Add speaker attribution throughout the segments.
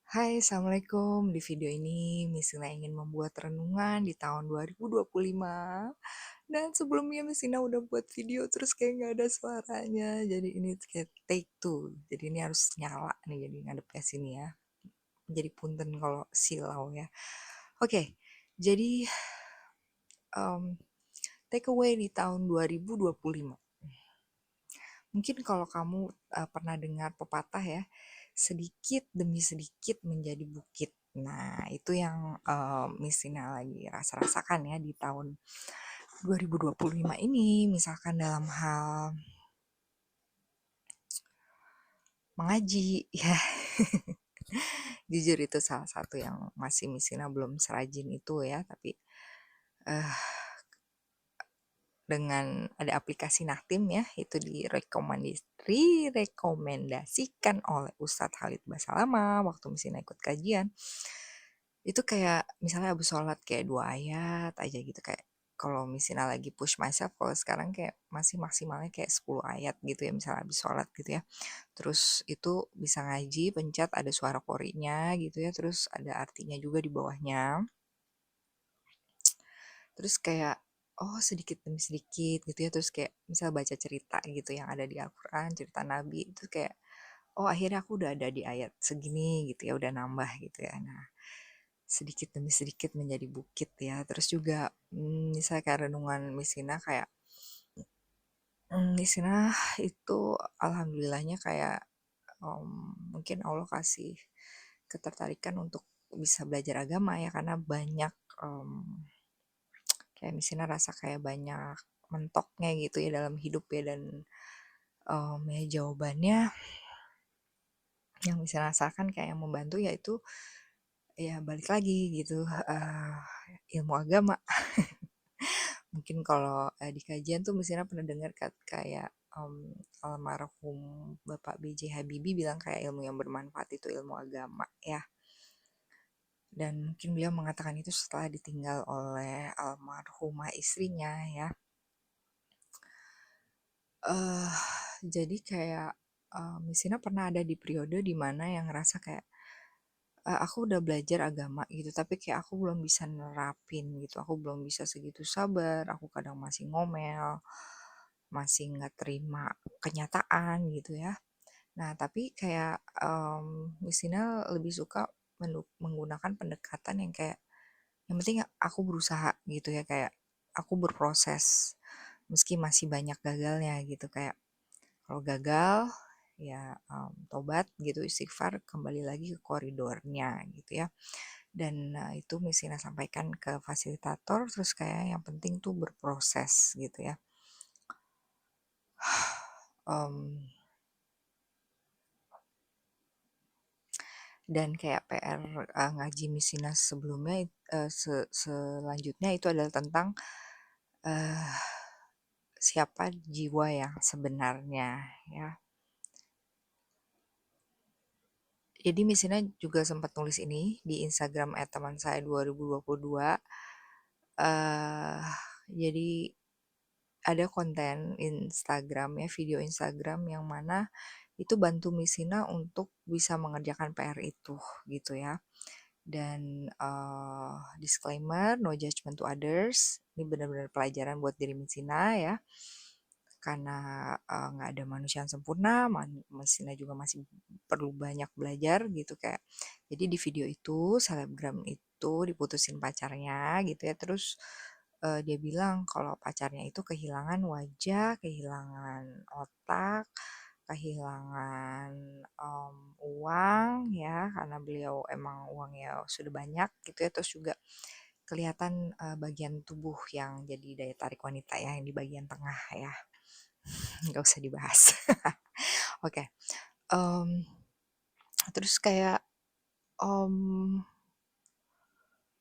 Speaker 1: Hai, Assalamualaikum. Di video ini Misina ingin membuat renungan di tahun 2025. Dan sebelumnya Misina udah buat video terus kayak nggak ada suaranya. Jadi ini kayak take two. Jadi ini harus nyala nih, jadi ngadep ke sini ya. Jadi punten kalau silau ya. Oke, jadi take away di tahun 2025. Mungkin kalau kamu pernah dengar pepatah ya, sedikit demi sedikit menjadi bukit. Nah, itu yang Miss Sina lagi rasa-rasakan ya di tahun 2025 ini, misalkan dalam hal mengaji ya. Jujur itu salah satu yang masih Miss Sina belum serajin itu ya, tapi eh, dengan ada aplikasi Naktim ya, itu direkomendasikan oleh Ustadz Khalid Basalamah waktu Misina ikut kajian. Itu kayak misalnya habis sholat kayak 2 ayat aja gitu, kayak kalau Misina lagi push myself, kalau sekarang kayak masih maksimalnya kayak 10 ayat gitu ya, misalnya habis sholat gitu ya. Terus itu bisa ngaji, pencet ada suara korinya gitu ya, terus ada artinya juga di bawahnya. Terus kayak sedikit demi sedikit gitu ya, terus kayak misal baca cerita gitu yang ada di Al-Quran, cerita Nabi itu kayak akhirnya aku udah ada di ayat segini gitu ya, udah nambah gitu ya. Nah, sedikit demi sedikit menjadi bukit ya. Terus juga misalnya kayak renungan Misina kayak Misina itu alhamdulillahnya kayak mungkin Allah kasih ketertarikan untuk bisa belajar agama ya, karena banyak kayak misalnya rasa kayak banyak mentoknya gitu ya dalam hidup ya, dan ya jawabannya yang bisa rasakan kayak yang membantu yaitu ya balik lagi gitu, ilmu agama. Mungkin kalau di kajian tuh misalnya pernah dengar kayak almarhum Bapak B.J. Habibie bilang kayak ilmu yang bermanfaat itu ilmu agama ya. Dan mungkin beliau mengatakan itu setelah ditinggal oleh almarhumah istrinya ya. eh jadi kayak Misina pernah ada di periode dimana yang ngerasa kayak aku udah belajar agama gitu, tapi kayak aku belum bisa nerapin gitu, aku belum bisa segitu sabar, aku kadang masih ngomel, masih nggak terima kenyataan gitu ya. Nah, tapi kayak Misina lebih suka menggunakan pendekatan yang kayak yang penting aku berusaha gitu ya, kayak aku berproses meski masih banyak gagalnya gitu. Kayak kalau gagal ya tobat gitu, istighfar, kembali lagi ke koridornya gitu ya. Dan itu Misina sampaikan ke fasilitator, terus kayak yang penting tuh berproses gitu ya. um, dan kayak PR ngaji Misina sebelumnya, selanjutnya itu adalah tentang uh, siapa jiwa yang sebenarnya ya. Jadi Misina juga sempat nulis ini di Instagram @teman saya 2022. Jadi ada konten Instagram ya, video Instagram yang mana itu bantu Misina untuk bisa mengerjakan PR itu gitu ya. Dan disclaimer, no judgment to others. Ini benar-benar pelajaran buat diri Misina ya. Karena nggak ada manusia yang sempurna, Misina juga masih perlu banyak belajar gitu kayak. Jadi di video itu selebgram itu diputusin pacarnya gitu ya, terus dia bilang kalau pacarnya itu kehilangan wajah, kehilangan otak, kehilangan uang ya, karena beliau emang uangnya sudah banyak gitu ya. Terus juga kelihatan bagian tubuh yang jadi daya tarik wanita ya, yang di bagian tengah ya. Nggak usah dibahas. Oke. Terus kayak um,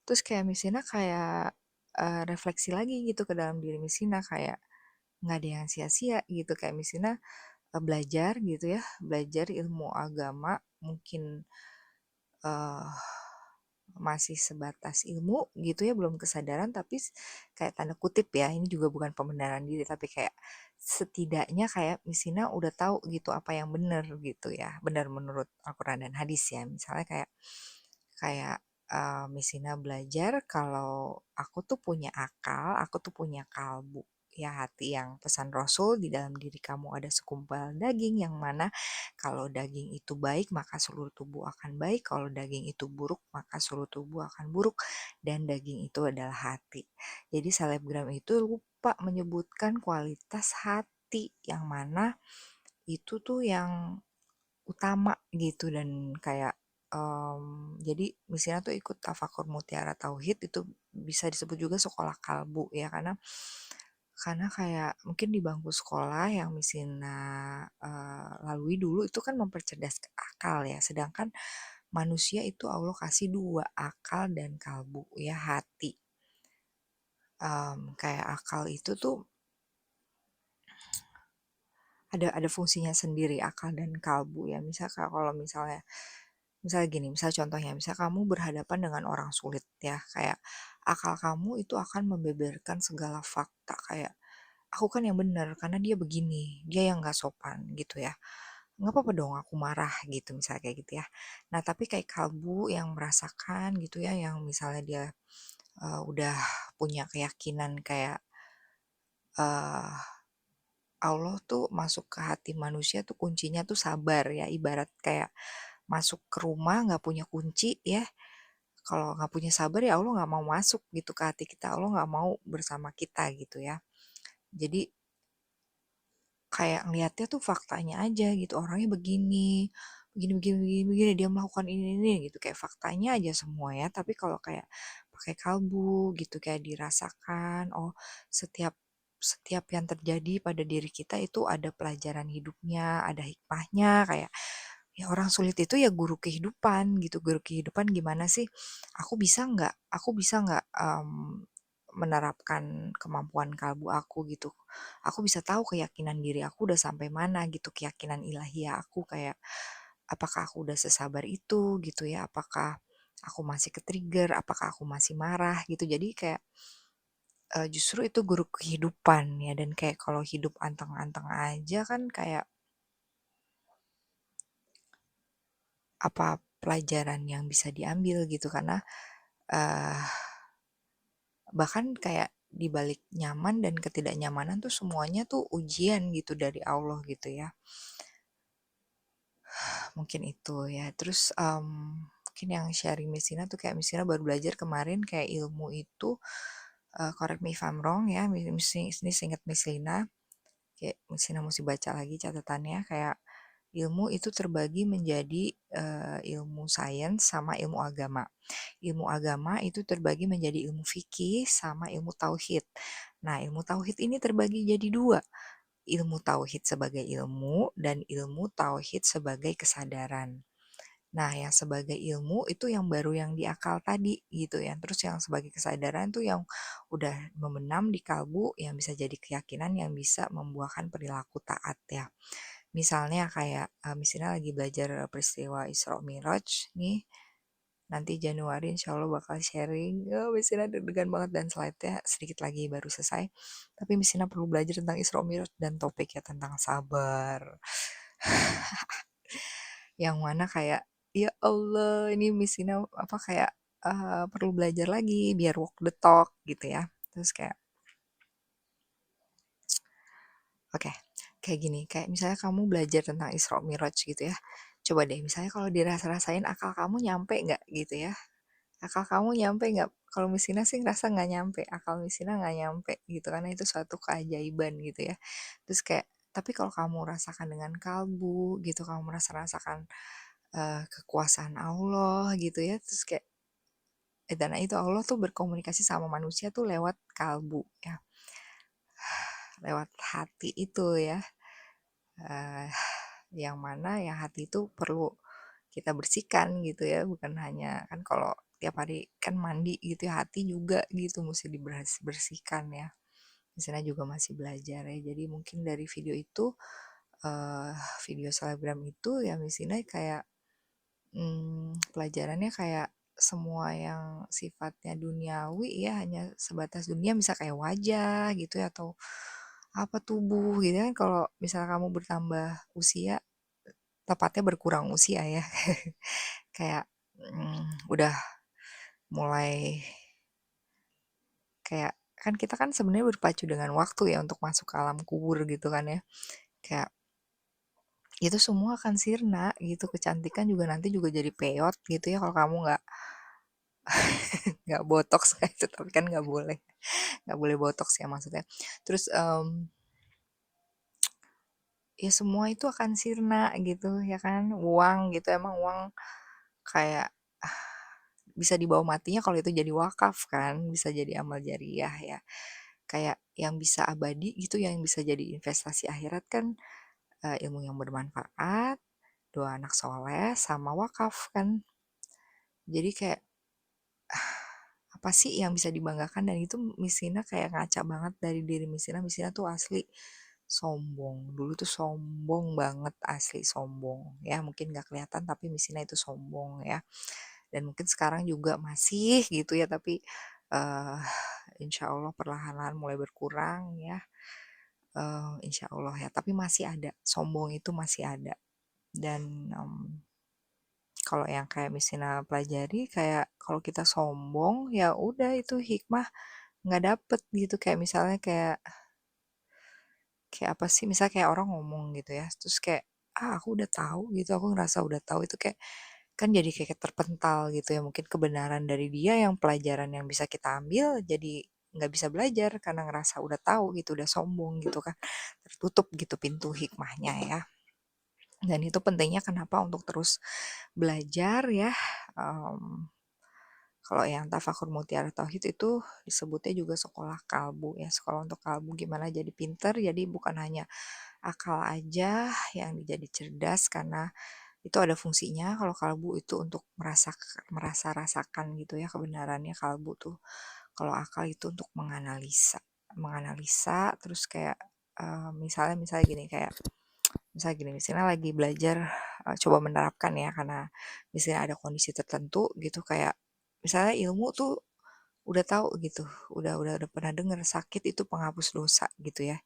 Speaker 1: terus kayak Misina kayak refleksi lagi gitu ke dalam diri Misina, kayak nggak ada yang sia-sia gitu. Kayak Misina belajar gitu ya, belajar ilmu agama mungkin uh, masih sebatas ilmu gitu ya, belum kesadaran, tapi kayak tanda kutip ya, ini juga bukan pembenaran diri, tapi kayak setidaknya kayak Misina udah tahu gitu apa yang benar gitu ya, benar menurut Al-Quran dan hadis ya. Misalnya kayak kayak Misina belajar kalau aku tuh punya akal, aku tuh punya kalbu. Ya hati yang pesan Rasul di dalam diri kamu ada segumpal daging yang mana kalau daging itu baik maka seluruh tubuh akan baik, kalau daging itu buruk maka seluruh tubuh akan buruk dan daging itu adalah hati. Jadi selebgram itu lupa menyebutkan kualitas hati yang mana itu tuh yang utama gitu dan kayak jadi misalnya tuh ikut Tafakur Mutiara Tauhid itu bisa disebut juga sekolah kalbu ya karena kayak mungkin di bangku sekolah yang Misina lalui dulu itu kan mempercerdas akal ya, sedangkan manusia itu Allah kasih dua, akal dan kalbu ya, hati. Kayak akal itu tuh ada fungsinya sendiri, akal dan kalbu ya. Kalau misalnya gini, misal contohnya, misal kamu berhadapan dengan orang sulit ya, kayak akal kamu itu akan membeberkan segala fakta kayak aku kan yang benar karena dia begini, dia yang nggak sopan gitu ya. Nggak apa-apa dong aku marah gitu misalnya kayak gitu ya. Nah tapi kayak kalbu yang merasakan gitu ya, yang misalnya dia udah punya keyakinan kayak eh Allah tuh masuk ke hati manusia tuh kuncinya tuh sabar ya, ibarat kayak masuk ke rumah nggak punya kunci ya, kalau nggak punya sabar ya Allah nggak mau masuk gitu ke hati kita, Allah nggak mau bersama kita gitu ya. Jadi kayak ngelihatnya tuh faktanya aja gitu, orangnya begini, begini begini begini begini, dia melakukan ini gitu, kayak faktanya aja semua ya. Tapi kalau kayak pakai kalbu gitu, kayak dirasakan, oh setiap setiap yang terjadi pada diri kita itu ada pelajaran hidupnya, ada hikmahnya, kayak ya orang sulit itu ya guru kehidupan gitu, guru kehidupan gimana sih, aku bisa nggak menerapkan kemampuan kalbu aku gitu, aku bisa tahu keyakinan diri aku udah sampai mana gitu, keyakinan ilahiyah aku kayak apakah aku udah sesabar itu gitu ya, apakah aku masih ke-trigger, apakah aku masih marah gitu. Jadi kayak justru itu guru kehidupan ya, dan kayak kalau hidup anteng-anteng aja kan kayak apa pelajaran yang bisa diambil gitu, karena eh bahkan kayak di balik nyaman dan ketidaknyamanan tuh semuanya tuh ujian gitu dari Allah gitu ya. Mungkin itu ya. Terus mungkin yang sharing Mesina tuh kayak Mesina baru belajar kemarin kayak ilmu itu, correct me if I'm wrong ya, ini seingat Mesina, kayak Mesina mesti baca lagi catatannya, kayak ilmu itu terbagi menjadi ilmu sains sama ilmu agama. Ilmu agama itu terbagi menjadi ilmu fikih sama ilmu tauhid. Nah, ilmu tauhid ini terbagi jadi dua, ilmu tauhid sebagai ilmu dan ilmu tauhid sebagai kesadaran. Nah, yang sebagai ilmu itu yang baru yang di akal tadi gitu ya. Terus yang sebagai kesadaran tuh yang udah membenam di kalbu, yang bisa jadi keyakinan yang bisa membuahkan perilaku taat ya. Misalnya kayak misalnya lagi belajar peristiwa Isra Miraj nih, nanti Januari insya Allah bakal sharing. Oh, Misina deg-degan banget dan slide-nya sedikit lagi baru selesai. Tapi Misina perlu belajar tentang Isra Miraj dan topiknya tentang sabar. Yang mana kayak ya Allah ini Misina apa kayak perlu belajar lagi biar walk the talk gitu ya. Terus kayak oke, kayak gini, kayak misalnya kamu belajar tentang Isra Miraj gitu ya. Coba deh misalnya kalau dirasa-rasain akal kamu nyampe nggak gitu ya. Akal kamu nyampe nggak? Kalau Misina sih ngerasa nggak nyampe, akal Misina nggak nyampe gitu, karena itu suatu keajaiban gitu ya. Terus kayak, tapi kalau kamu rasakan dengan kalbu gitu, kamu merasa rasakan kekuasaan Allah gitu ya, terus kayak dan itu Allah tuh berkomunikasi sama manusia tuh lewat kalbu ya, lewat hati itu ya, eh, yang mana ya hati itu perlu kita bersihkan gitu ya, bukan hanya kan kalau tiap hari kan mandi gitu ya, hati juga gitu mesti dibersihkan ya. Misalnya juga masih belajar ya, jadi mungkin dari video itu eh, video selebgram itu ya misalnya kayak pelajarannya kayak semua yang sifatnya duniawi ya hanya sebatas dunia, bisa kayak wajah gitu ya, apa tubuh gitu kan, kalau misalnya kamu bertambah usia, tepatnya berkurang usia ya, kayak, udah mulai kayak kan kita kan sebenarnya berpacu dengan waktu ya untuk masuk ke alam kubur gitu kan ya. Kayak itu semua akan sirna gitu, kecantikan juga nanti juga jadi peyot gitu ya kalau kamu nggak botox kayak itu, tapi kan nggak boleh botox ya maksudnya. Terus ya semua itu akan sirna gitu ya kan, uang gitu, emang uang kayak bisa dibawa matinya kalau itu jadi wakaf kan, bisa jadi amal jariah ya. Kayak yang bisa abadi gitu, yang bisa jadi investasi akhirat kan, ilmu yang bermanfaat, doa anak soleh, sama wakaf kan. Jadi kayak apa sih yang bisa dibanggakan, dan itu Miss Ina kayak ngaca banget dari diri Miss Ina. Miss Ina tuh asli sombong. Dulu tuh sombong banget, asli sombong. Ya mungkin gak kelihatan tapi Miss Ina itu sombong ya. Dan mungkin sekarang juga masih gitu ya, tapi uh, insya Allah perlahan-lahan mulai berkurang ya. Insya Allah ya, tapi masih ada, sombong itu masih ada. Dan kalau yang kayak misalnya pelajari, kayak kalau kita sombong ya udah itu hikmah nggak dapet gitu. Kayak misalnya kayak kayak apa sih, misalnya kayak orang ngomong gitu ya, terus kayak aku udah tahu gitu, aku ngerasa udah tahu, itu kayak kan jadi kayak terpental gitu ya, mungkin kebenaran dari dia, yang pelajaran yang bisa kita ambil jadi nggak bisa belajar karena ngerasa udah tahu gitu, udah sombong gitu kan, tertutup gitu pintu hikmahnya ya. Dan itu pentingnya kenapa untuk terus belajar ya. Em, Kalau yang tafakur mutiara tauhid itu disebutnya juga sekolah kalbu ya, sekolah untuk kalbu, gimana jadi pinter. Jadi bukan hanya akal aja yang jadi cerdas, karena itu ada fungsinya. Kalau kalbu itu untuk merasa rasakan gitu ya kebenarannya, kalbu tuh. Kalau akal itu untuk menganalisa terus kayak misalnya gini, kayak misalnya lagi belajar, coba menerapkan ya, karena misalnya ada kondisi tertentu gitu, kayak misalnya ilmu tuh udah tahu gitu, udah pernah dengar sakit itu penghapus dosa gitu ya.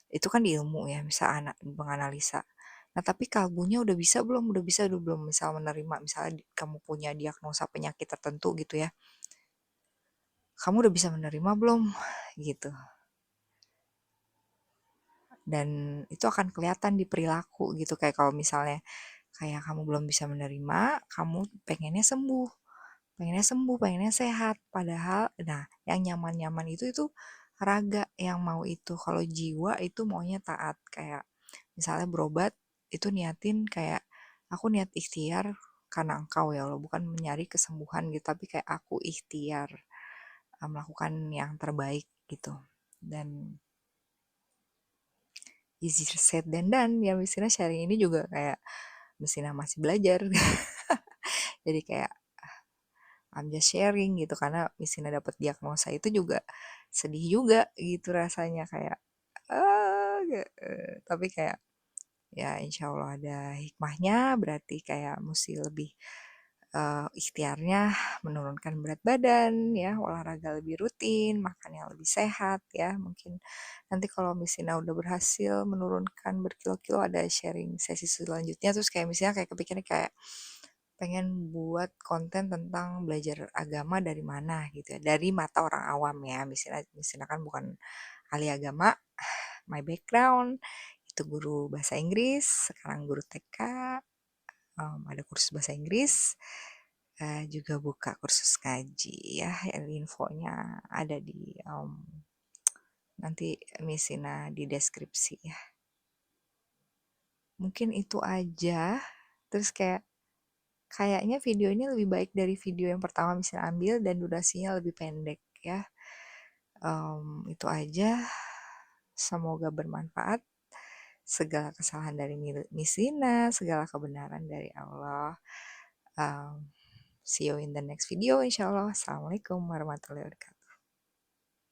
Speaker 1: Itu kan di ilmu ya, misal anak menganalisa. Nah, tapi kalbunya udah bisa belum? Udah bisa udah belum? Misal menerima, misalnya kamu punya diagnosa penyakit tertentu gitu ya. Kamu udah bisa menerima belum? Gitu. Dan itu akan kelihatan di perilaku gitu, kayak kalau misalnya kayak kamu belum bisa menerima, kamu pengennya sehat, padahal nah yang nyaman-nyaman itu raga yang mau itu. Kalau jiwa itu maunya taat, kayak misalnya berobat itu niatin kayak aku niat ikhtiar karena engkau ya Allah, bukan mencari kesembuhan gitu, tapi kayak aku ikhtiar melakukan yang terbaik gitu. Dan easier said than done ya, misalnya sharing ini juga kayak misalnya masih belajar. Jadi kayak I'm just sharing gitu, karena misalnya dapat diagnosa itu juga sedih juga gitu rasanya, kayak tapi kayak ya insya Allah ada hikmahnya, berarti kayak mesti lebih ikhtiarnya menurunkan berat badan ya, olahraga lebih rutin, makan yang lebih sehat ya. Mungkin nanti kalau misalnya udah berhasil menurunkan berkilo-kilo, ada sharing sesi selanjutnya. Terus kayak misalnya kayak kepikiran kayak pengen buat konten tentang belajar agama dari mana gitu ya, dari mata orang awam ya. Misalnya kan bukan ahli agama, my background itu guru bahasa Inggris, sekarang guru TK, ada kursus bahasa Inggris, juga buka kursus ngaji ya. Infonya ada di nanti Misina di deskripsi ya. Mungkin itu aja. Terus kayaknya video ini lebih baik dari video yang pertama misalnya ambil, dan durasinya lebih pendek ya. Itu aja. Semoga bermanfaat. Segala kesalahan dari Misina, segala kebenaran dari Allah. See you in the next video insya Allah. Assalamualaikum warahmatullahi wabarakatuh.